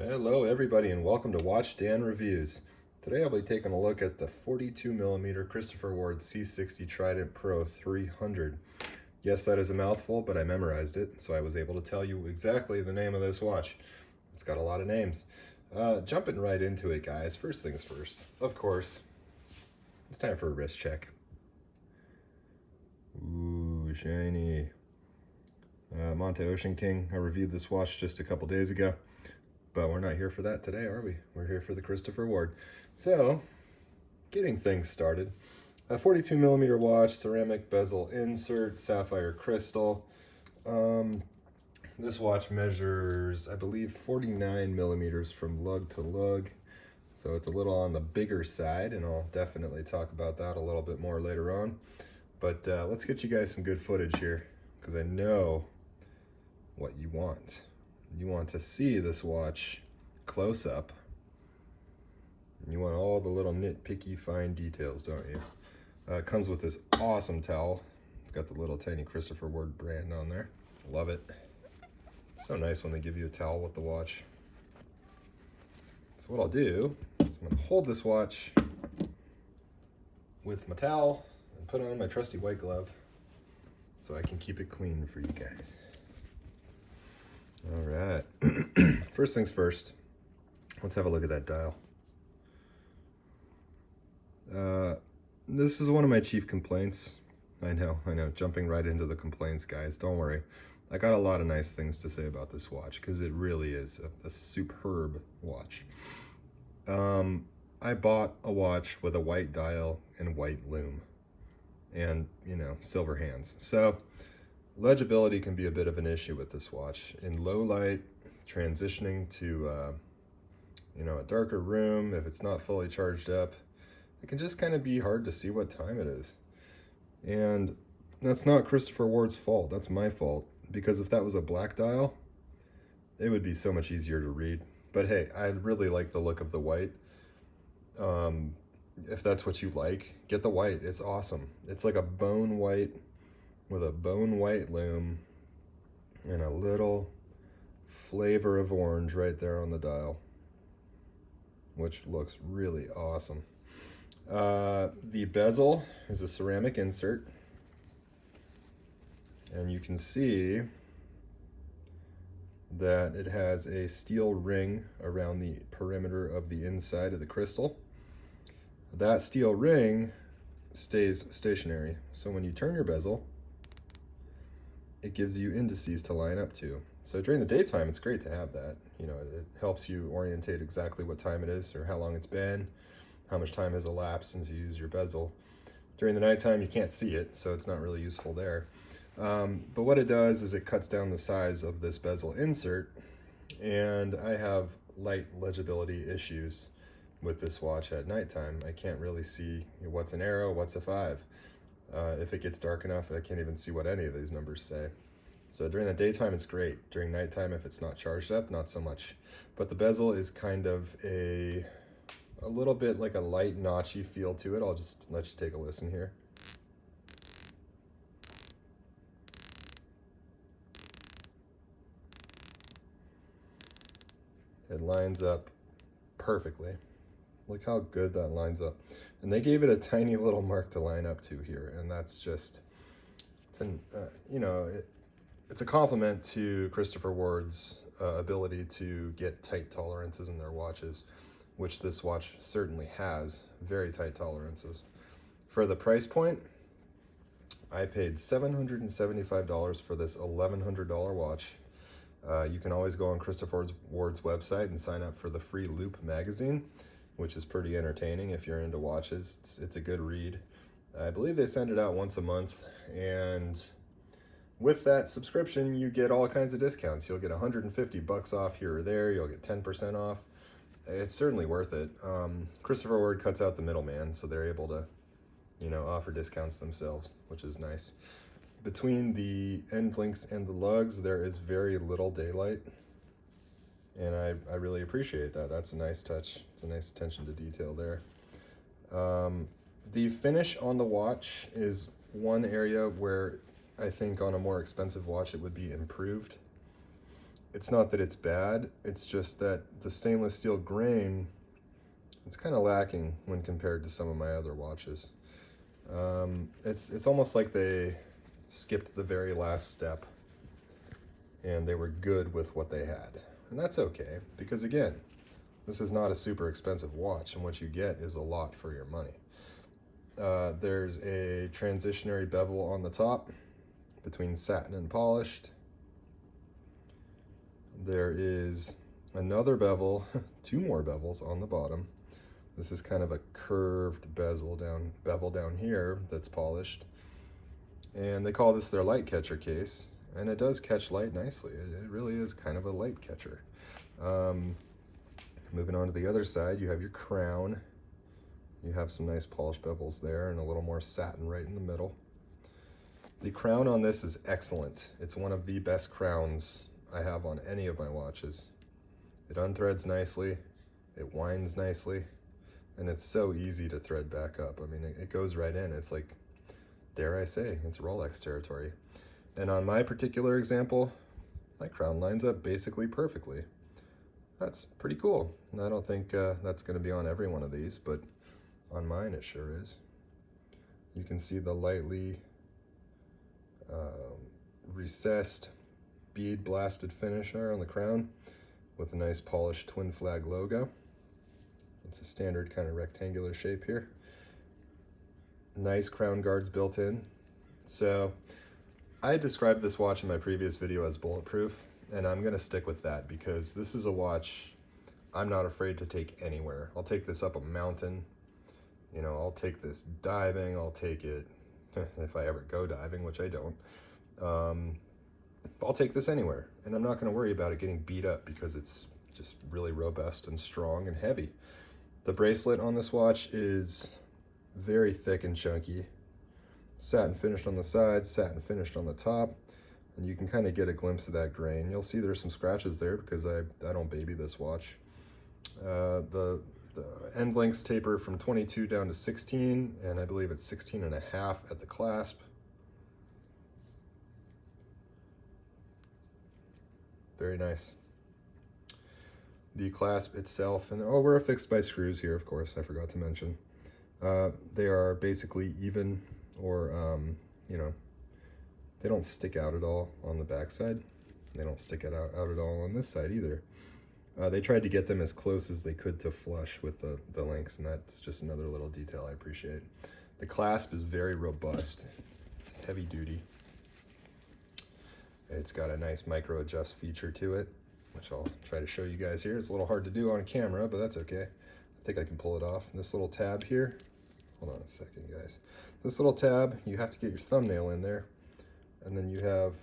Hello everybody and welcome to Watch Dan Reviews. Today I'll be taking a look at the 42mm Christopher Ward C60 Trident Pro 300. Yes, that is a mouthful, but I memorized it, so I was able to tell you exactly the name of this watch. It's got a lot of names. Jumping right into it, guys. First things first, of course, it's time for a wrist check. Ooh, shiny. Monte Ocean King. I reviewed this watch just a couple days ago. But we're not here for that today, are we? We're here for the Christopher Ward. So, getting things started. A 42mm watch, ceramic bezel insert, sapphire crystal. This watch measures, I believe, 49mm from lug to lug. So it's a little on the bigger side, and I'll definitely talk about that a little bit more later on. But let's get you guys some good footage here, because I know what you want. You want to see this watch close up. You want all the little nitpicky fine details, don't you? It comes with this awesome towel. It's got the little tiny Christopher Ward brand on there. Love it. It's so nice when they give you a towel with the watch. So what I'll do is I'm going to hold this watch with my towel and put on my trusty white glove so I can keep it clean for you guys. All right, first things first, let's have a look at that dial. This is one of my chief complaints. I know, jumping right into the complaints, guys, don't worry. I got a lot of nice things to say about this watch because it really is a superb watch. I bought a watch with a white dial and white lume and, silver hands. So legibility can be a bit of an issue with this watch. In low light, transitioning to a darker room, if it's not fully charged up, it can just kind of be hard to see what time it is. And that's not Christopher Ward's fault, that's my fault. Because if that was a black dial, it would be so much easier to read. But hey, I really like the look of the white. If that's what you like, get the white, it's awesome. It's like a bone white with a bone white lume and a little flavor of orange right there on the dial, which looks really awesome. The bezel is a ceramic insert, and you can see that it has a steel ring around the perimeter of the inside of the crystal. That steel ring stays stationary, so when you turn your bezel, it gives you indices to line up to. So during the daytime, it's great to have that. It helps you orientate exactly what time it is or how long it's been, how much time has elapsed since you use your bezel. During the nighttime, you can't see it, so it's not really useful there. But what it does is it cuts down the size of this bezel insert, and I have light legibility issues with this watch at nighttime. I can't really see what's an arrow, what's a 5. If it gets dark enough, I can't even see what any of these numbers say. So during the daytime, it's great. During nighttime, if it's not charged up, not so much. But the bezel is kind of a little bit like a light notchy feel to it. I'll just let you take a listen here. It lines up perfectly. Look how good that lines up. And they gave it a tiny little mark to line up to here, and that's just, it's a compliment to Christopher Ward's ability to get tight tolerances in their watches, which this watch certainly has, very tight tolerances. For the price point, I paid $775 for this $1,100 watch. You can always go on Christopher Ward's website and sign up for the free Loop magazine, which is pretty entertaining if you're into watches. It's a good read. I believe they send it out once a month, and with that subscription, you get all kinds of discounts. You'll get $150 off here or there. You'll get 10% off. It's certainly worth it. Christopher Ward cuts out the middleman, so they're able to, offer discounts themselves, which is nice. Between the end links and the lugs, there is very little daylight, and I really appreciate that. That's a nice touch. It's a nice attention to detail there. The finish on the watch is one area where I think on a more expensive watch it would be improved. It's not that it's bad, it's just that the stainless steel grain, it's kind of lacking when compared to some of my other watches. It's almost like they skipped the very last step and they were good with what they had. And that's okay, because again, this is not a super expensive watch, and what you get is a lot for your money. There's a transitionary bevel on the top between satin and polished. There is another bevel, two more bevels on the bottom. This is kind of a curved bevel down here that's polished. And they call this their light catcher case, and it does catch light nicely. It really is kind of a light catcher. Moving on to the other side, you have your crown. You have some nice polished bevels there and a little more satin right in the middle. The crown on this is excellent. It's one of the best crowns I have on any of my watches. It unthreads nicely, it winds nicely, and it's so easy to thread back up. I mean, it goes right in. It's like, dare I say, it's Rolex territory. And on my particular example, my crown lines up basically perfectly. That's pretty cool. And I don't think that's going to be on every one of these, but on mine it sure is. You can see the lightly recessed bead blasted finish there on the crown with a nice polished twin flag logo. It's a standard kind of rectangular shape here. Nice crown guards built in. So I described this watch in my previous video as bulletproof, and I'm gonna stick with that because this is a watch I'm not afraid to take anywhere. I'll take this up a mountain, you know, I'll take this diving, I'll take it if I ever go diving, which I don't. I'll take this anywhere, and I'm not gonna worry about it getting beat up because it's just really robust and strong and heavy. The bracelet on this watch is very thick and chunky. Satin finished on the sides, satin finished on the top, and you can kind of get a glimpse of that grain. You'll see there's some scratches there because I don't baby this watch. The end links taper from 22 down to 16, and I believe it's 16 and a half at the clasp. Very nice. The clasp itself, and we're affixed by screws here, of course, I forgot to mention. They are basically even, or, you know, they don't stick out at all on the back side. They don't stick out at all on this side either. They tried to get them as close as they could to flush with the links, and that's just another little detail I appreciate. The clasp is very robust. It's heavy duty. It's got a nice micro adjust feature to it, which I'll try to show you guys here. It's a little hard to do on camera, but that's okay. I think I can pull it off. This little tab here, hold on a second, guys. This little tab, you have to get your thumbnail in there, and then you have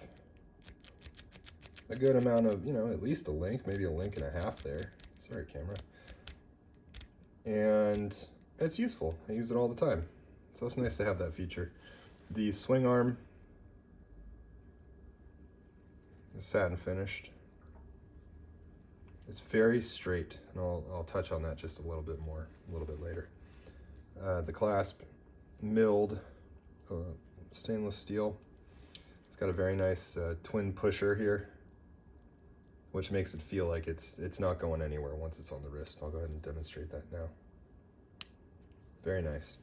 a good amount of, you know, at least a link, maybe a link and a half there. Sorry, camera. And it's useful. I use it all the time. So it's nice to have that feature. The swing arm is satin finished. It's very straight, and I'll touch on that just a little bit more, a little bit later. The clasp, milled stainless steel. It's got a very nice twin pusher here, which makes it feel like it's not going anywhere once it's on the wrist. I'll go ahead and demonstrate that now. Very nice.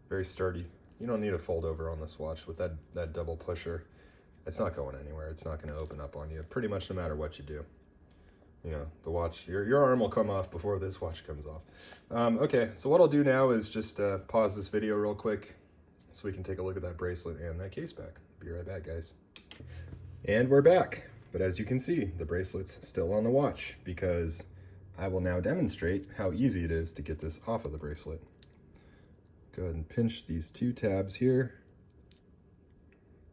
Very sturdy. You don't need a fold over on this watch with that double pusher. It's not going anywhere. It's not going to open up on you pretty much no matter what you do. You know, the watch, your arm will come off before this watch comes off. Okay, so what I'll do now is just pause this video real quick so we can take a look at that bracelet and that case back. Be right back, guys. And we're back. But as you can see, the bracelet's still on the watch because I will now demonstrate how easy it is to get this off of the bracelet. Go ahead and pinch these two tabs here.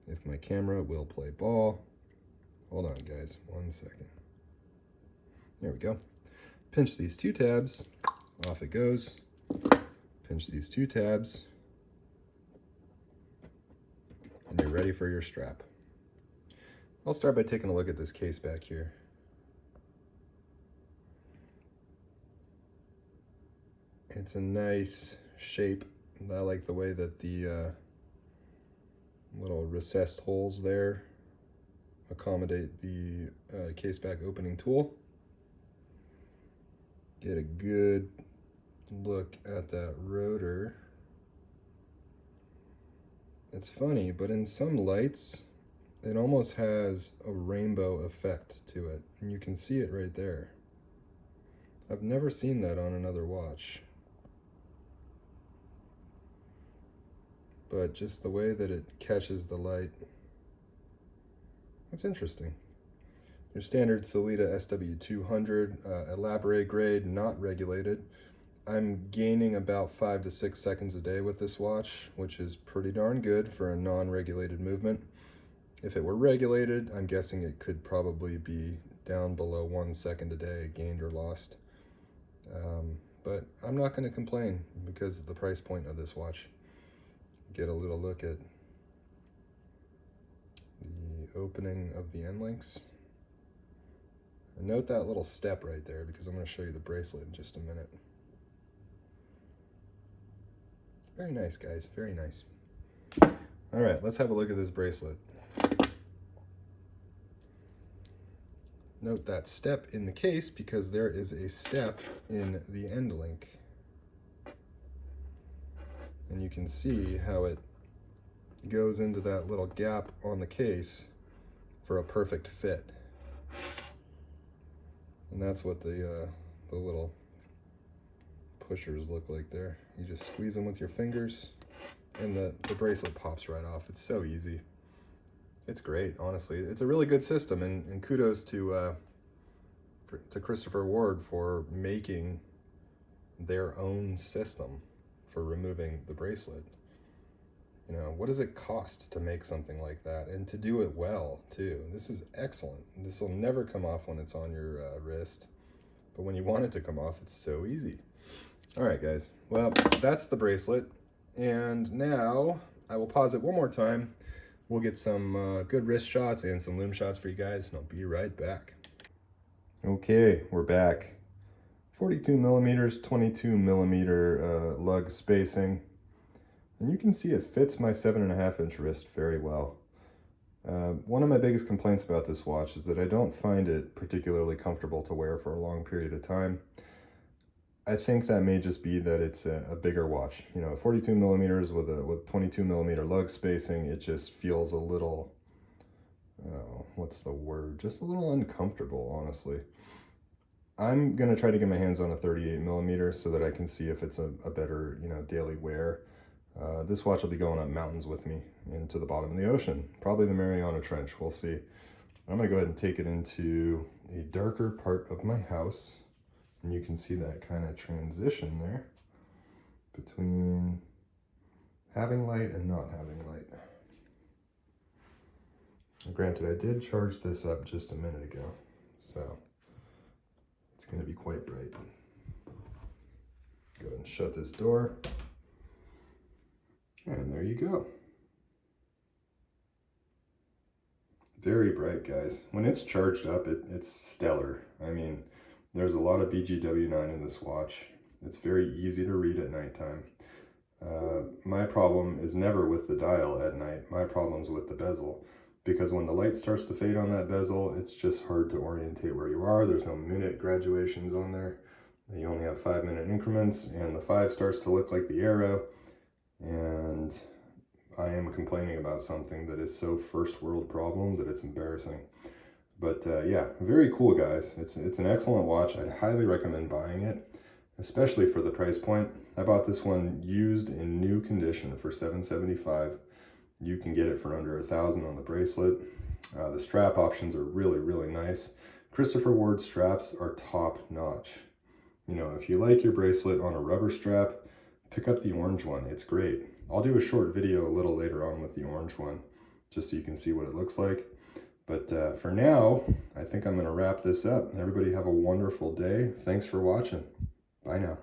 If my camera will play ball. Hold on, guys, 1 second. There we go. Pinch these two tabs, off it goes. Pinch these two tabs, and you're ready for your strap. I'll start by taking a look at this case back here. It's a nice shape. I like the way that the little recessed holes there accommodate the case back opening tool. Get a good look at that rotor. It's funny, but in some lights, it almost has a rainbow effect to it, and you can see it right there. I've never seen that on another watch. But just the way that it catches the light, that's interesting. Your standard Sellita SW200, elaborate grade, not regulated. I'm gaining about 5 to 6 seconds a day with this watch, which is pretty darn good for a non-regulated movement. If it were regulated, I'm guessing it could probably be down below 1 second a day, gained or lost. But I'm not going to complain because of the price point of this watch. Get a little look at the opening of the end links. And note that little step right there, because I'm going to show you the bracelet in just a minute. Very nice, guys, very nice. All right, let's have a look at this bracelet. Note that step in the case because there is a step in the end link. And you can see how it goes into that little gap on the case for a perfect fit. And that's what the little pushers look like there. You just squeeze them with your fingers and the bracelet pops right off. It's so easy. It's great, honestly. It's a really good system, and kudos to Christopher Ward for making their own system for removing the bracelet. You know, what does it cost to make something like that and to do it well too? This is excellent. This will never come off when it's on your wrist, but when you want it to come off, it's so easy. All right, guys. Well, that's the bracelet, and now I will pause it one more time. We'll get some good wrist shots and some loom shots for you guys, and I'll be right back. Okay, we're back. 42 millimeters, 22 millimeter lug spacing. And you can see it fits my 7.5-inch wrist very well. One of my biggest complaints about this watch is that I don't find it particularly comfortable to wear for a long period of time. I think that may just be that it's a bigger watch. You know, 42 millimeters with 22 millimeter lug spacing, it just feels a little, what's the word? Just a little uncomfortable, honestly. I'm going to try to get my hands on a 38 millimeter so that I can see if it's a better, you know, daily wear. This watch will be going up mountains with me into the bottom of the ocean, probably the Mariana Trench. We'll see. I'm going to go ahead and take it into a darker part of my house. And you can see that kind of transition there between having light and not having light. And granted, I did charge this up just a minute ago, so it's going to be quite bright. Go ahead and shut this door. And there you go. Very bright, guys. When it's charged up, it's stellar. I mean, there's a lot of BGW9 in this watch. It's very easy to read at nighttime. My problem is never with the dial at night. My problem's with the bezel. Because when the light starts to fade on that bezel, it's just hard to orientate where you are. There's no minute graduations on there. You only have 5-minute increments, and the 5 starts to look like the arrow. And I am complaining about something that is so first world problem that it's embarrassing. But yeah, very cool, guys. It's an excellent watch. I'd highly recommend buying it, especially for the price point. I bought this one used in new condition for $775. You can get it for under $1,000 on the bracelet. The strap options are really, really nice. Christopher Ward straps are top notch. You know, if you like your bracelet on a rubber strap, pick up the orange one. It's great. I'll do a short video a little later on with the orange one, just so you can see what it looks like. But for now, I think I'm going to wrap this up. Everybody have a wonderful day. Thanks for watching. Bye now.